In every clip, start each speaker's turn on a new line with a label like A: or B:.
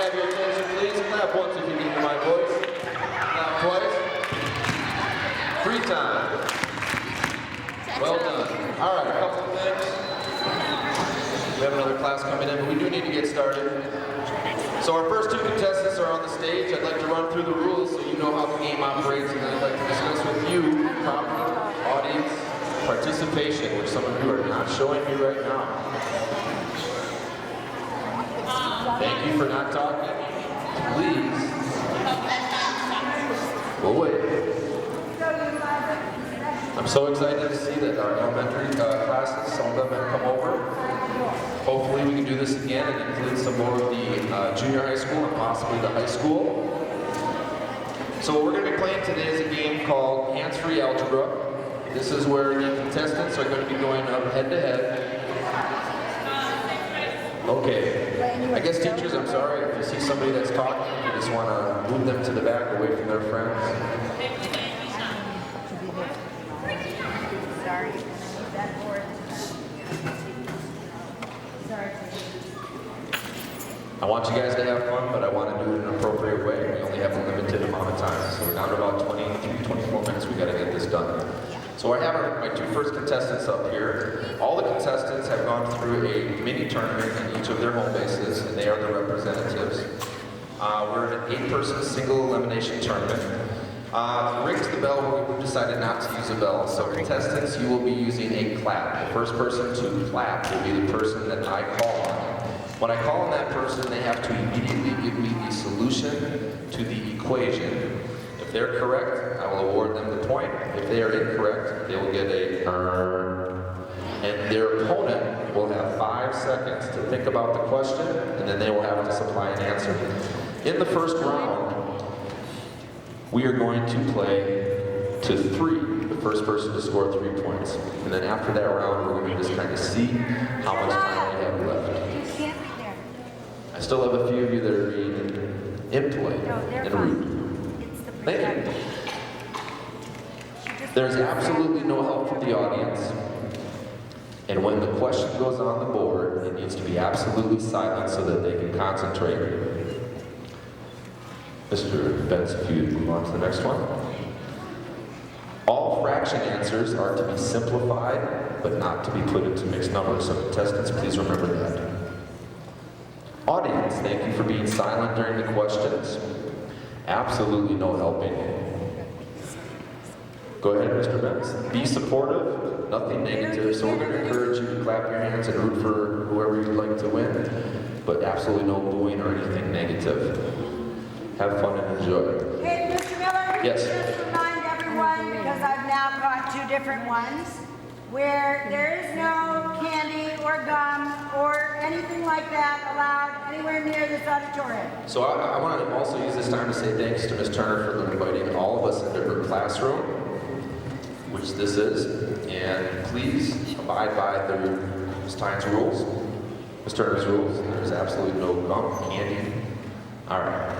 A: have your attention, please? Clap once if you can hear my voice. Clap twice. Free time. Well done. All right, a couple of things. We have another class coming in, but we do need to get started. So our first two contestants are on the stage. I'd like to run through the rules so you know how the game operates, and then I'd like to discuss with you proper audience participation, which some of you are not showing me right now. Thank you for not talking. Please. We'll wait. I'm so excited to see that our elementary classes, some of them have come over. Hopefully we can do this again and include some more of the junior high school and possibly the high school. So what we're going to be playing today is a game called Hands-Free Algebra. This is where the contestants are going to be going up head-to-head. Okay. I guess teachers, I'm sorry, if you see somebody that's talking, you just want to move them to the back away from their friends.
B: Sorry. That board. Sorry.
A: I want you guys to have fun, but I want to do it in an appropriate way. We only have a limited amount of time, so we're down to about 24 minutes. We got to get this done. So I have my two first contestants up here. All the contestants have gone through a mini tournament in each of their home bases, and they are the representatives. We're in an 8-person single elimination tournament. Rings the bell, we've decided not to use a bell. So contestants, you will be using a clap. The first person to clap will be the person that I call on. When I call on that person, they have to immediately give me the solution to the equation. If they're correct, I will award them the point. If they are incorrect, they will get a and their opponent will have 5 seconds to think about the question, and then they will have to supply an answer. In the first round, we are going to play to 3, the first person to score 3 points. And then after that round, we're going to just kind of see how much time we have left. I still have a few of you that are being impolite and rude. Thank you. There's absolutely no help from the audience. And when the question goes on the board, it needs to be absolutely silent so that they can concentrate. Mr. Benz, if you move on to the next one. All fraction answers are to be simplified, but not to be put into mixed numbers. So contestants, please remember that. Audience, thank you for being silent during the questions. Absolutely no helping. Go ahead, Mr. Benz. Be supportive, nothing negative. So we're going to encourage you to clap your hands and root for whoever you'd like to win, but absolutely no booing or anything negative. Have fun and enjoy.
B: Hey, Mr. Miller,
A: yes.
B: Just remind everyone, because I've now got 2 different ones, where there is no candy or gum or anything like that allowed anywhere near this auditorium.
A: So I want to also use this time to say thanks to Ms. Turner for inviting all of us into her classroom, which this is, and please abide by Ms. Tynes' rules, Ms. Turner's rules. There's absolutely no gum, candy. All right.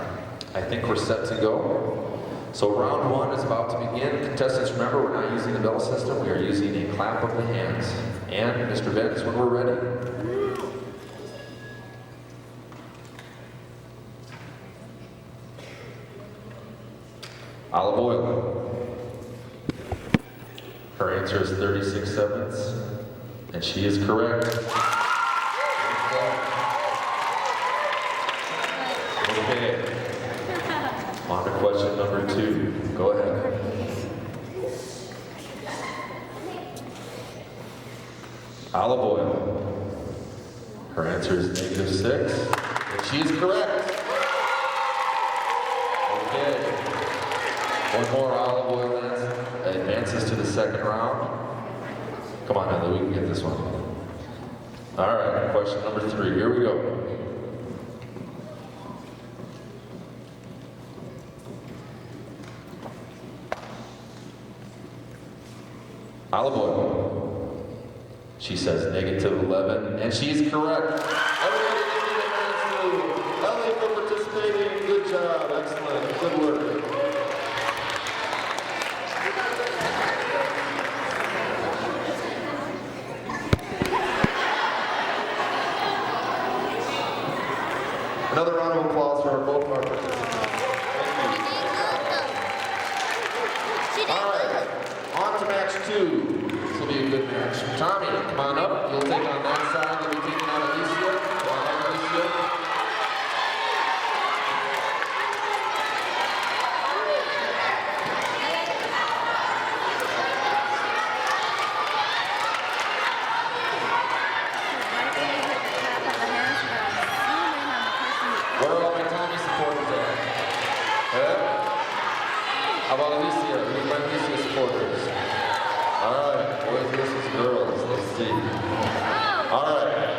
A: I think we're set to go. So round 1 is about to begin. Contestants, remember, we're not using the bell system. We are using a clap of the hands. And Mr. Benz, when we're ready. Olive oil. Her answer is 36 seconds, and she is correct. Okay. On to question number 2. Go ahead. Olive oil. Her answer is -6, and she is correct. Okay. One more olive oil advances to the second round. Come on, Heather, we can get this one. All right, question number 3. Here we go. Olive oil. She says -11, and she's correct. Everybody give me a hand to Ellie for participating. Good job, excellent, good work. Another round of applause for All right, on to match 2. This will be a good match. Tommy, come on up. You'll take on that side. You'll be taking on Alicia. Come on up, Alicia. Where are all my Tommy supporters at? How about Alicia? Who's my Alicia supporters? Alright, boys versus girls. Let's see. Alright.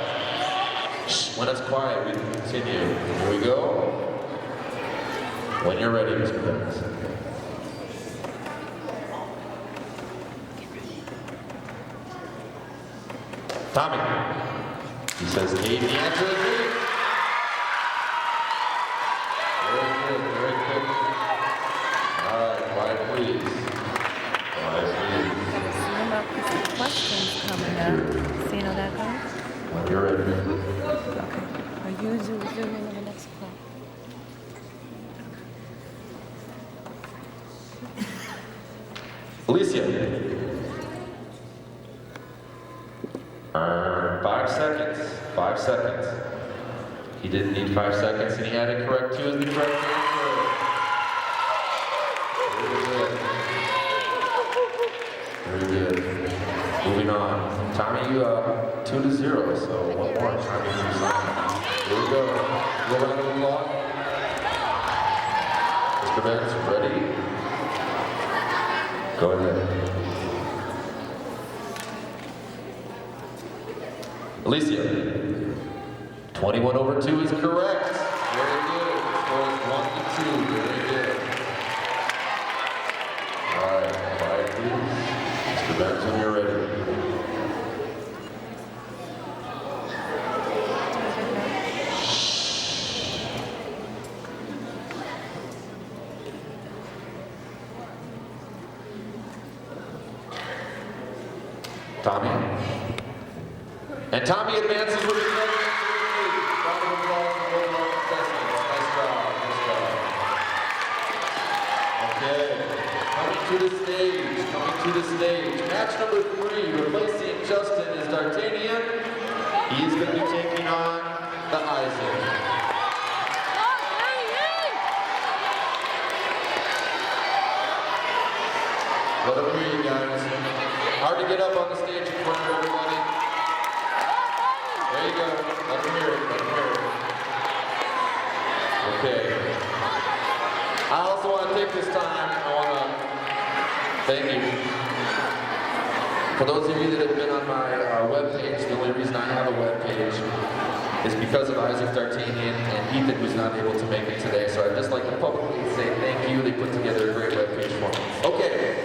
A: Shh, when it's quiet, we can continue. Here we go. When you're ready, Mr. Benz. Tommy. He says 8. The answer is 8. Very good. All right, quiet please. Quiet please.
C: Questions coming up. See how that goes?
A: When you're ready.
C: Okay. Are you zooming in the next call?
A: Alicia. 5 seconds. 5 seconds. He didn't need 5 seconds, and he had it correct too as the correct answer. Very good. Moving on. Tommy, you 2-0, so one more. Tommy moves on. Here we go. Go around the clock. Mr. Benz, ready? Go ahead. Alicia. 21 over 2 is correct. Very good. The score is 1-2. Very good. All right, quiet please. Mr. Benz, when you're ready. Tommy. And Tommy advances with the correct answer. Round of applause for both of our contestants. Nice job. Nice job. Okay. Coming to the stage. Coming to the stage. Match number 3. Replacing Justin is D'Artagnan. He is going to be taking on the Isaac. Let him hear you guys. Hard to get up on the stage in front of everybody. There you go. Let him hear it. Let him hear it. Okay. I also want to take this time, I want to thank you. For those of you that have been on my webpage, the only reason I have a webpage is because of Isaac D'Artagnan and Ethan, who's not able to make it today. So I'd just like to publicly say thank you. They put together a great webpage for me. Okay.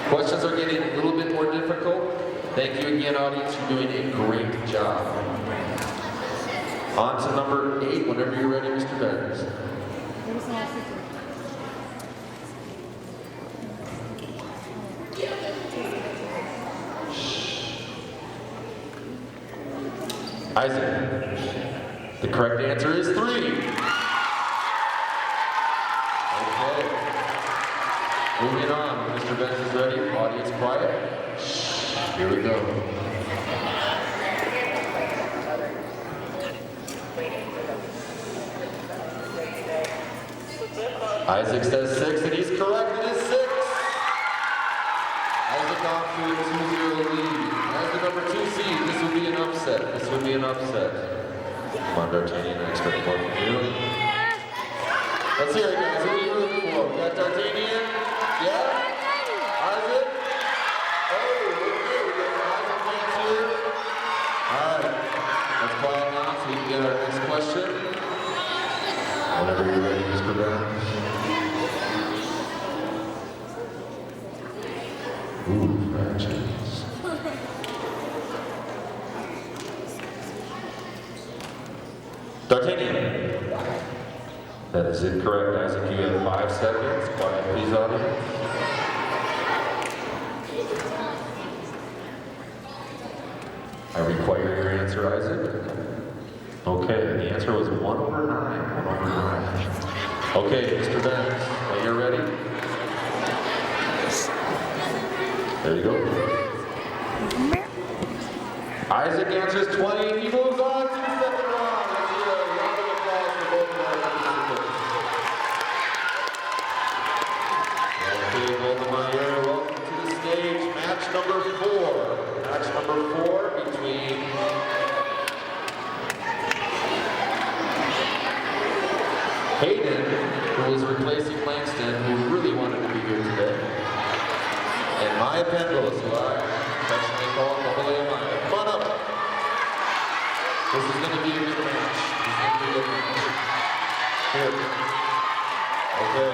A: Questions are getting a little bit more difficult. Thank you again, audience. You're doing a great job. On to number 8, whenever you're ready, Mr. Benz. Isaac. The correct answer is 3. Okay. Moving on. Mr. Benz is ready. Audience quiet. Here we go. Isaac says 6, and he's correct. It is 6. Isaac off to a 2-0 lead. As the number 2 seed, this would be an upset. This would be an upset. Come on, D'Artagnan, I expect more from you. Let's hear it, guys. Who are you rooting for? We got D'Artagnan? Yeah? Isaac? Oh, okay. We got Isaac fans here. All right. Let's quiet now so we can get our next question. Whenever you're ready, Mr. Burns. Ooh, franchise. D'Artagnan. That is incorrect, Isaac. You have 5 seconds. Quiet, please, audience. I require your answer, Isaac. Okay, the answer was 1/9. 1/9. Okay, Mr. Benz, when you're ready. There you go. Isaac answers 20, and he moves on to the second round. Let's give a round of applause for both of our participants. Okay, Golda, Meyer, welcome to the stage. Match number 4. Match number 4 between Hayden, who is replacing Langston, who really wanted to be here today, and Maya Pendles, who I affectionately call Golda Maya. Come on up. This is going to be a good match. This is going to be a good match. Here. Okay.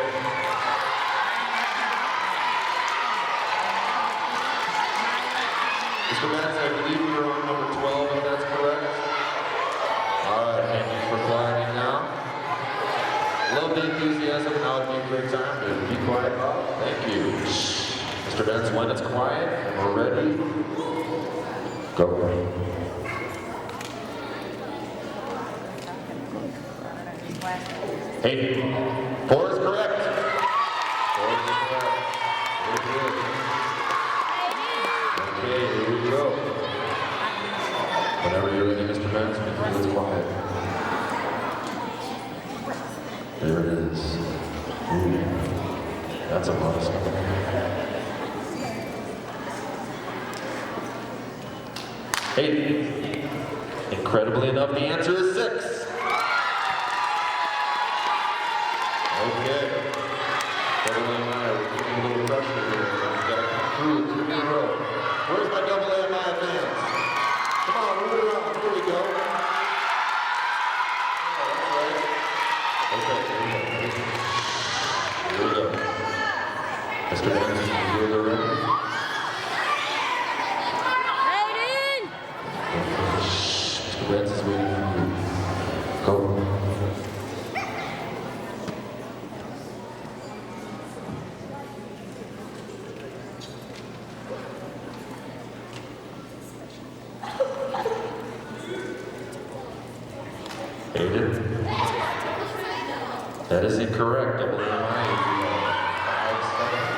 A: Mr. Benz, I believe you're on number 12, if that's correct. All right, thank you for flying now. A little bit of enthusiasm, now would be a great time to be quiet, Bob. Thank you. Mr. Benz, when it's quiet and we're ready, go. Hey, 4 is correct. 4 is correct. Very good. Okay, here we go. Whenever you're ready, Mr. Benz, make sure it's quiet. There it is. Ooh, that's a lot of stuff. Hey, incredibly enough, the answer is 6. Okay. Double A Meyer, we're getting a little pressure here. We've got to come through 2 in a row. Where's my double A Meyer fans? Come on, move it around. Here we go. Oh, that's right. Okay, here we go. Mr. Benz, you're ready. Mr. Benz is waiting for you. Go. Hayden? That is incorrect. Double A Meyer. 5 seconds.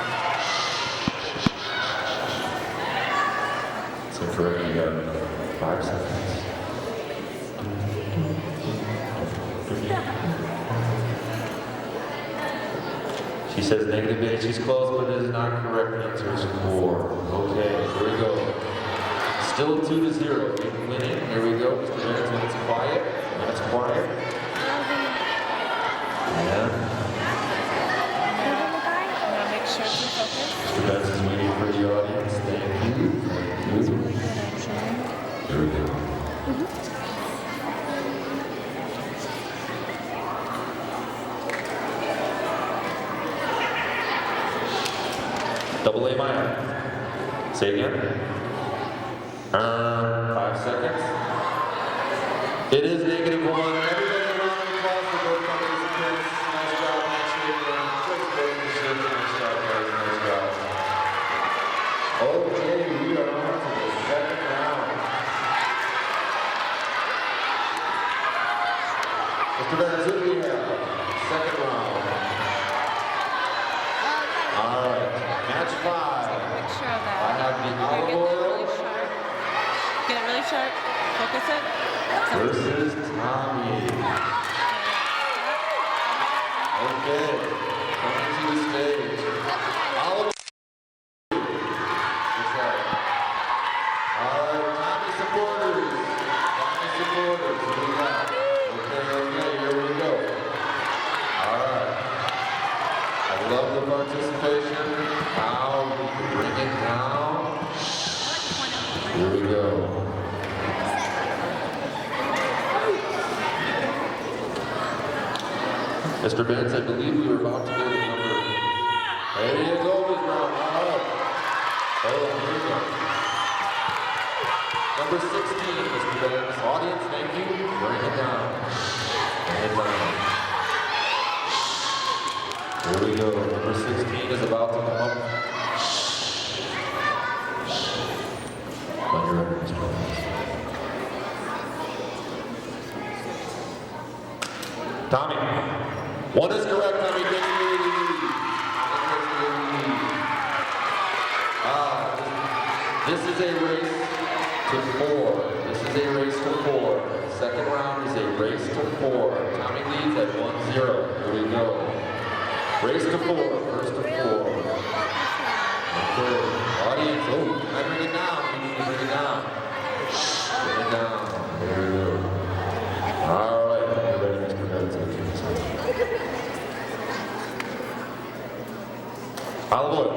A: It's incorrect. You got 5 seconds. She says -8. She's close, but it is not correct. The answer is 4. Okay, here we go. Still 2-0. Winning. Here we go. Mr. Benz, when it's quiet. When it's quiet. Yeah.
C: Make sure to focus.
A: Mr. Benz is waiting for the audience. Thank you. Thank you. Here we go. Double A Meyer. Say again. 5 seconds. It is -1. Everybody around the applause for both companies' appearance. Nice job, actually. Great sportsmanship. Nice job, guys. Nice job. Okay, we are on to the second round. Mr. Benz, who do we have? Second round. All right, match 5.
C: Picture of that.
A: I have the
C: Get
A: olive
C: it
A: oil
C: really sharp. Get it really sharp. Focus it.
A: versus Tommy. Okay, coming to the stage. Olive. What's that? All right, Tommy supporters. Tommy supporters. What do we got? Okay, here we go. All right. I love the participation. Now we can bring it down. Here we go. Mr. Benz, I believe we were about to go to number. There you go, Ms. Brown. All right. Oh, here we go. Number 16, Mr. Benz. Audience, thank you. Bring it down. Bring it down. Here we go. Number 16 is about to come up. When you're ready, Mr. Benz. Tommy. 1 is correct, Tommy. Takes the lead. This is a race to 4. This is a race to 4. Second round is a race to 4. Tommy leads at 1-0. Here we go. Race to 4. First to 4. Okay. Audience, oh, I bring it down. We need to bring it down. Bring it down. There we go. All right. You're ready, Mr. Benson. Olive oil.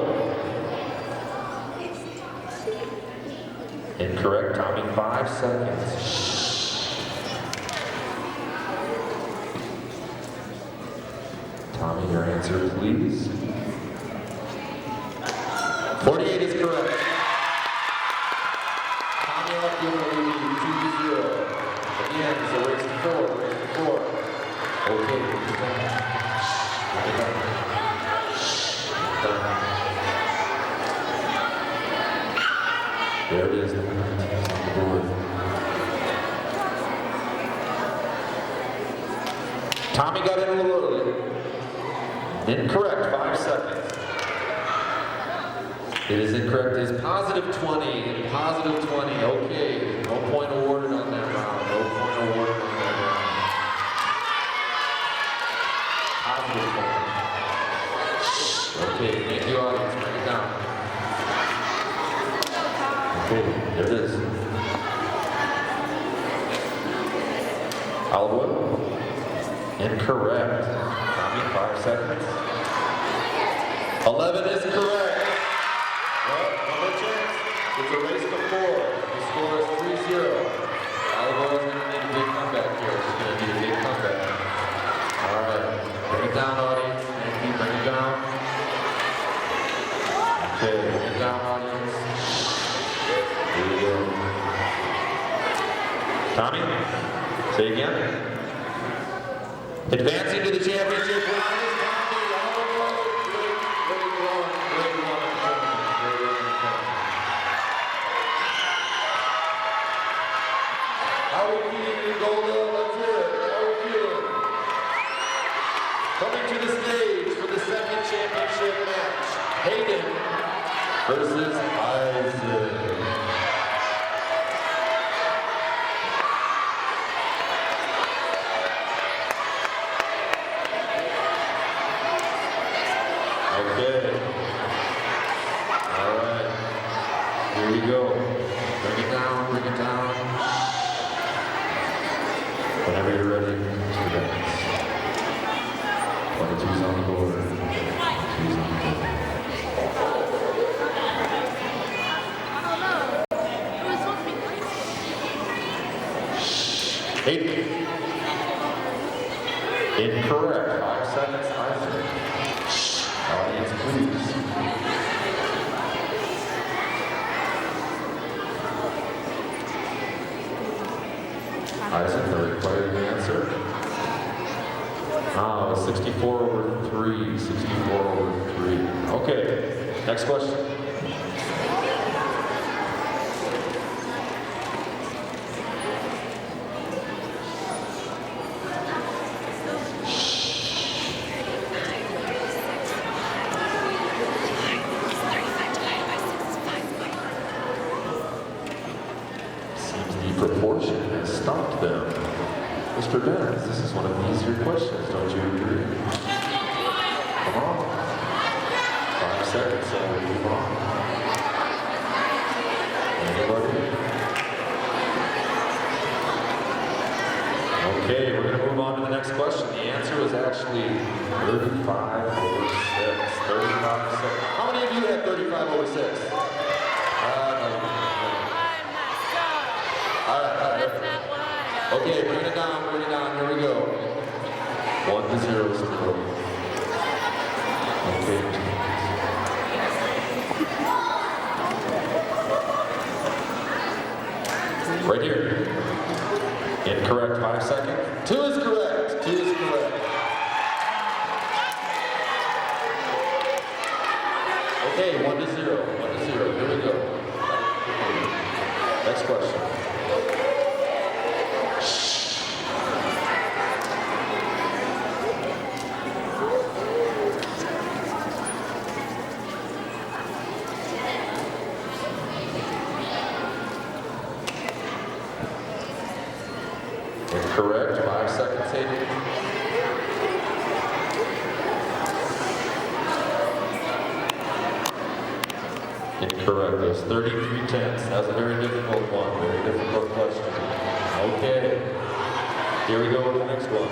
A: Incorrect, Tommy, 5 seconds. Tommy, your answer, please. 48 is correct. Tommy left you with a lead, 2-0. Again, it's a race to 4, race to 4. Okay, there it is. Tommy got in a little early. Incorrect, 5 seconds. It is incorrect. It is positive 20. Positive 20. Okay. No point awarded on that round. No point awarded on that round. Positive 20. Okay, thank you, audience. Bring it down. Okay, there it is. Olive oil? Incorrect. Tommy, 5 seconds. 11 is correct. Well, one more chance. It's a race to 4. The score is 3-0. Olive oil is going to need a big comeback here. She's going to need a big comeback. All right. Bring it down, audience. Thank you. Bring it down. Okay, bring it down, audience. Here we go. Tommy, say again. Advancing to the championship round is Tommy. Oh, great run. How are we feeling, Golda? Let's hear it. How are we feeling? Coming to the stage for the second championship match, Hayden versus Isaac. Okay. All right. Here we go. Bring it down, bring it down. Whenever you're ready, Mr. Benz. 22's on the board. 22's on the board. Eight. Incorrect. 5 seconds, Isaac. Audience, please. Isaac, the required answer. 64/3. 64/3. Okay, next question. Proportion has stumped them. Mr. Benz, this is one of the easier questions, don't you agree? Come on. 5 seconds, so we'll move on. Anybody? Okay, we're going to move on to the next question. The answer was actually 35/6. 35/6. How many of you had 35/6? All right. Okay, bring it down, here we go. 1-0 still. Okay. Right here. Incorrect, 5 seconds. 2 is correct, 2 is correct. Okay, 1-0, here we go. Next question. Correct. 5 seconds, Hayden. Incorrect. There's 33 tenths. That was a very difficult one. Very difficult question. Okay. Here we go with the next one.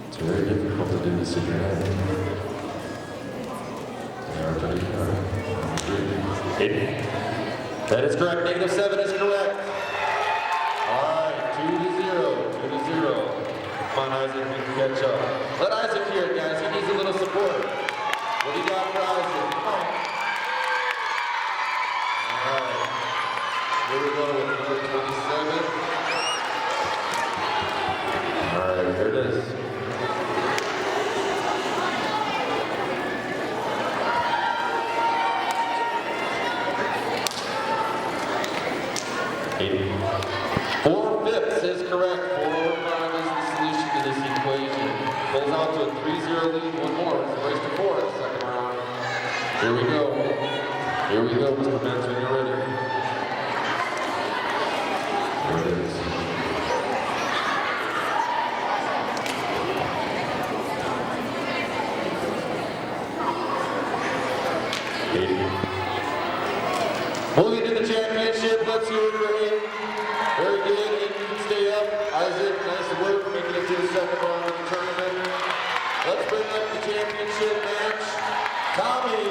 A: It's very difficult to do this in your head. That is correct. -7 is correct. All right, 2-0. 2-0. Come on, Isaac, you can catch up. Let Isaac hear it, guys. He needs a little support. What do you got for Isaac? Come on. All right. Here we go with number 27. All right, here it is. Four-fifths is correct. 4/5 is the solution to this equation. Pulls out to a 3-0 lead. One more. It's a race to 4 in the second round. Here we go. Here we go, Mr. Benz, when you're ready. Here it is. Moving to the championship. Let's hear it for him. Very good. You can stay up. Isaac, nice work making it to the second round of the tournament. Let's bring up the championship match. Tommy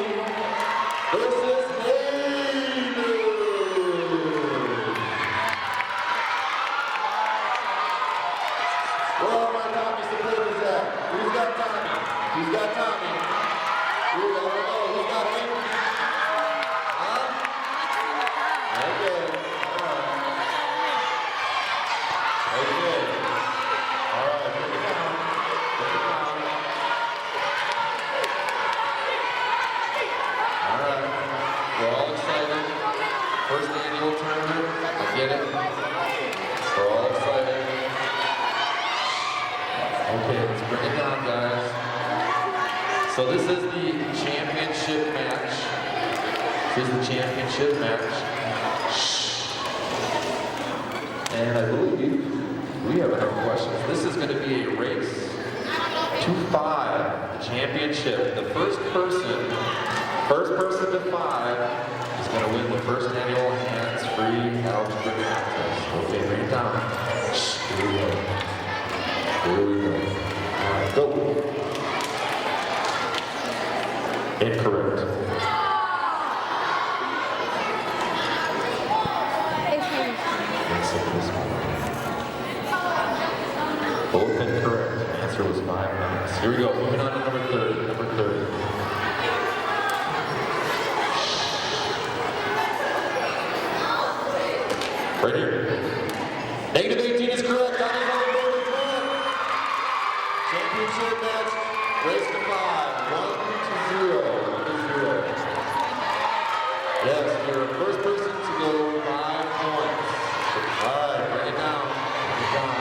A: versus Meir. Where are my Tommy supporters at? Who's got Tommy? Who's got Tommy? Who, I don't know. Who's got him? Huh? Okay. Okay. All right, bring it down. Bring it down. All right. We're all excited. First annual tournament. I get it. We're all excited. Okay, let's bring it down, guys. So this is the championship match. This is the championship match. And I believe we have enough questions. This is going to be a race to 5, championship. The first person to 5 is going to win the first annual hands-free algebra contest. Okay, bring it down. Here we go. Here we go. All right, go. Incorrect. Both incorrect. The answer was 5 minutes. Here we go. Moving on to number 30. Number 30. Right here. -18 is correct. On his own board as well. Championship match. Race to 5. 1-0. 1-0. Yes, you're the first person to go 5 points. All right, bring it down. Bring it down.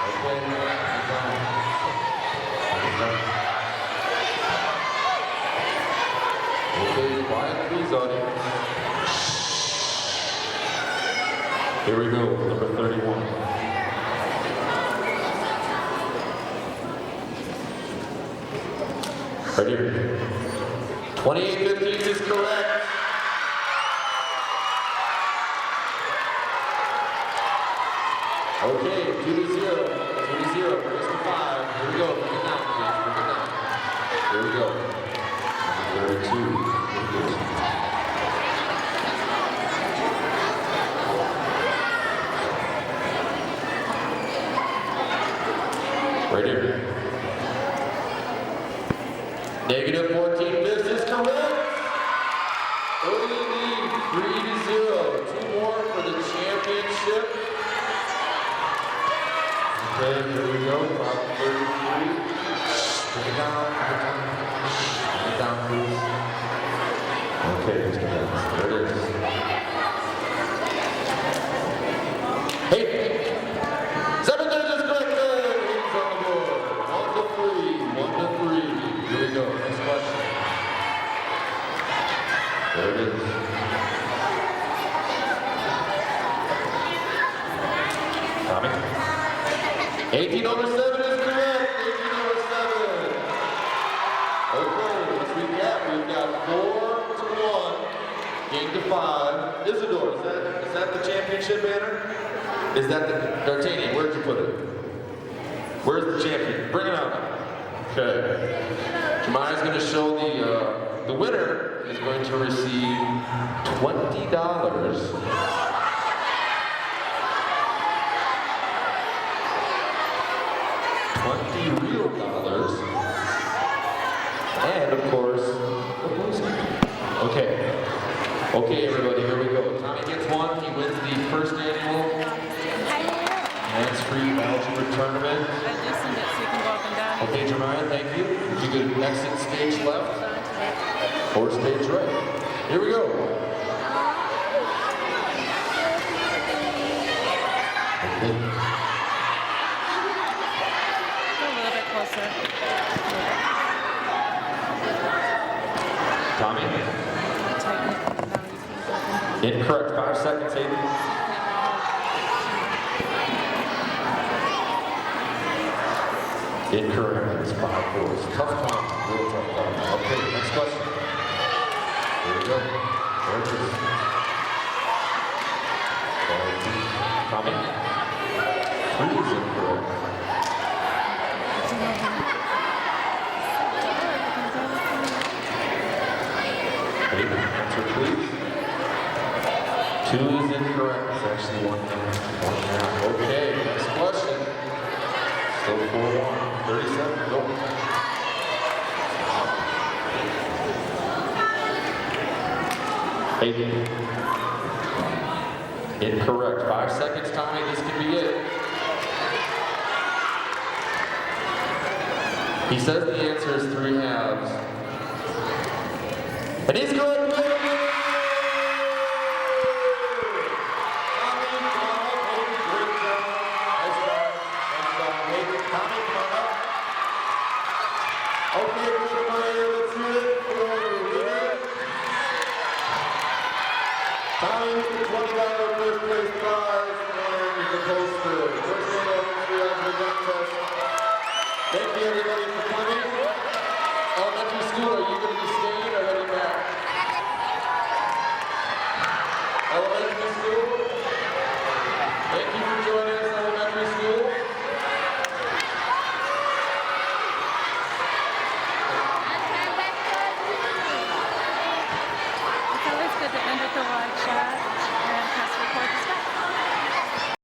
A: Okay, bring it down. Bring it down. Okay, quiet please, audience. Here we go, number 31. Right here. 28-15 is correct. Okay, 2-0. 2-0. Race to 5. Here we go. Bring it down, please. Bring it down. Here we go. 32. Right here. -14 fifths is correct. Early lead, 3-0. 2 more for the championship. Okay, here we go. About 33. Bring it down. Bring it down, please. Okay, Mr. Benz. There it is. Hey! 7 digits corrected! He's on the board. 1-3. 1-3. Here we go. Next question. 18 over 7 is correct. 18 over 7. Okay, let's recap. We've got 4-1. Game to 5. Isidore, is that the championship banner? Is that the D'Artagnan? Where'd you put it? Where's the champion? Bring it out. Okay. Jemiah's going to show the winner is going to receive $20. $20 real dollars. And of course, okay. Okay, everybody, here we go. Tommy gets one. He wins the first annual hands-free algebra tournament.
C: I loosened it so you can go up and down.
A: Okay, Jemiah, thank you. You could exit stage left or stage right. Here we go. Okay.
C: Go a little bit closer.
A: Tommy?
C: Tighten it. Now you can go up and down.
A: Incorrect. 5 seconds, Hayden. Incorrect. It's 5-4. It's a tough time. Real tough time. Okay, next question. Here we go. There it is. Tommy? 3 is incorrect. Hayden, answer please. 2 is incorrect. It's actually 1 half. Okay, next question. Still 4-1. 37, go. Hayden. Incorrect. 5 seconds, Tommy. This could be it. He says the answer is 3 halves. And he's correct. Okay, Meyer, let's do it for the winner. Tommy with the $20 first place prize and the poster. First name of the contest. Thank you, everybody.